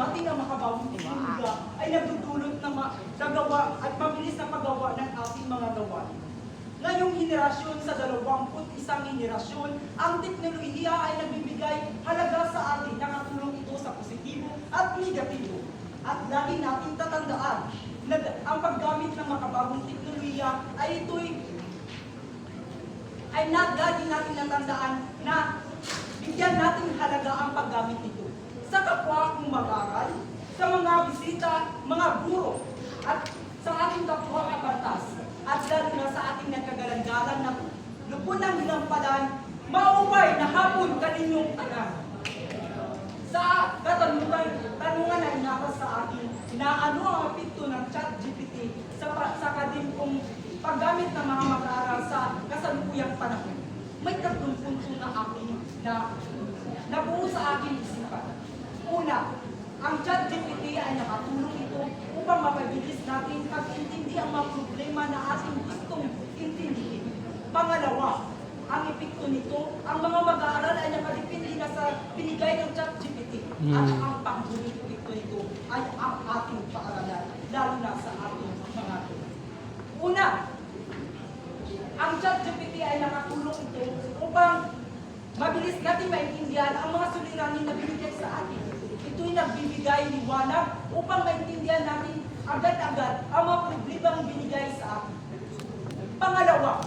natin ang makabawang teknolohiya ay nagdudulot na nagawa at mabilis na paggawa ng ating mga gawain. Ngayong henerasyon sa 21 henerasyon, ang teknolohiya ay nagbibigay halaga sa atin. Nakatulong ito sa positibo at negatibo. At lagi natin tatandaan na ang paggamit ng makabagong teknolohiya ay lagi natin natandaan na bigyan natin halaga ang paggamit nito sa kapwa kong mag-aaral, sa mga bisita, mga guro, at sa ating kapwa kabatas, at lalo na sa ating nagkagalan-galan na lupon ng hinampalan, maupay na hapon kaninyong tanan. Sa tanungan ay nakas sa akin na ano ang epekto ng ChatGPT sa kadimpong paggamit ng mga mag-aaral sa kasalukuyang panahon. May 3 punto na akin na nabuo sa aking isipan. Una, ang ChatGPT ay nakatulong ito upang mapabilis natin pag-intindi ang mga problema na ating gustong intindihin. Pangalawa, ang epekto nito, ang mga mag-aaral ay nakadepende na sa binigay ng ChatGPT. At ang panghuling epekto nito ay ang ating paaralan, lalo na sa ating mga tuna. Una, ang ChatGPT ay nakatulong ito upang mabilis natin maintindihan ang mga suliranin na binigay sa atin. Ito'y nagbibigay liwanag upang maintindihan natin agad-agad ang mga problemang binigay sa atin. Pangalawa,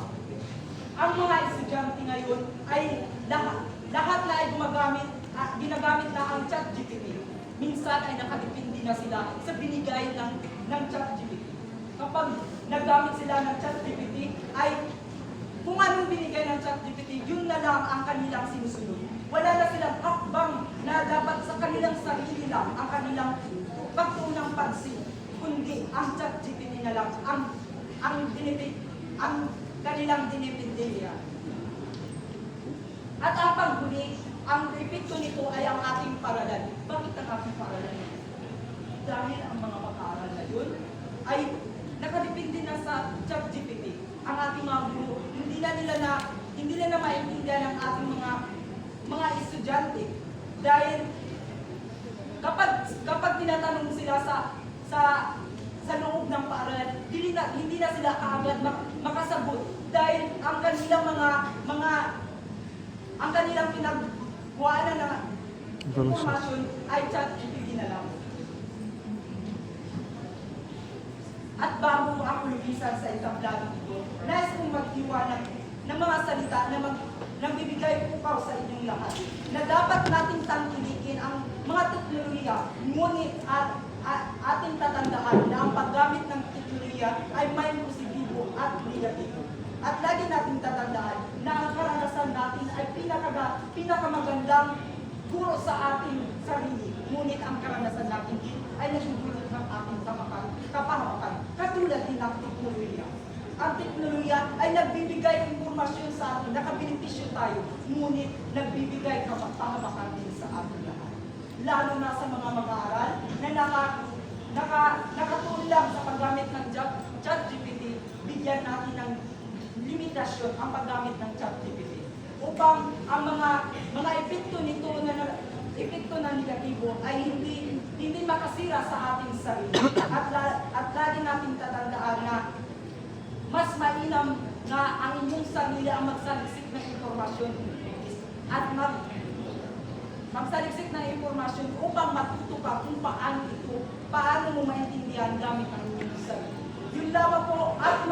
ang mga estudyante ngayon ay lahat na ay ginagamit na ang ChatGPT. Minsan ay nakadepende na sila sa binigay ng ChatGPT. Kapag nagamit sila ng ChatGPT ay kung anong binigay ng ChatGPT, yun na lang ang kanilang sinusunod. Wala na silang hakbang na dapat sa kanilang sarili lang ang kanilang pagtunang pansin, kundi ang ChatGPT na lang ang kanilang dinipendenya. At ang panghuli, ang epekto nito ay ang ating paralan. Bakit ang ating paralan? Dahil ang mga mag-aaral na yun ay nakadepende na sa ChatGPT. Ang ating mga guro, hindi na maintindihan ang ating mga estudyante. Dahil kapag tinatanong sila sa loob ng paaralan, hindi na sila kaagad makasagot dahil ang kanilang pinagkuhanan na informasyon ay ChatGPT na lang. At bago ako lumisan sa entablado ito, nais kong maghiwanag ng mga salita na nagbibigay pukaw sa inyong lahat na dapat nating tangkilikin ang mga teknolohiya, ngunit ating tatandaan na ang paggamit ng teknolohiya ay may positibo at negatibo. At lagi nating tatandaan na ang karanasan natin ay pinakamagandang guro sa ating sarili, ngunit ang karanasan natin ay nagdudulot ng ating kapahamakan, katulad din ng teknolohiya. Ang teknolohiya ay nagbibigay impormasyon sa atin, nakabenepisyo tayo, ngunit nagbibigay kapahamakan din sa ating lahat. Lalo na sa mga mag-aaral na nakatuon lang sa paggamit ng ChatGPT, bigyan natin ng limitasyon ang paggamit ng ChatGPT upang ang mga epekto nito epekto na negatibo ay hindi makasira sa ating sarili. At lagi natin tatandaan na mas mainam na ang inyong sarili ang magsaliksik ng informasyon at magsaliksik ng informasyon upang matuto ka kung paano mo maintindihan gamit ang inyong sarili. Yun lamang po at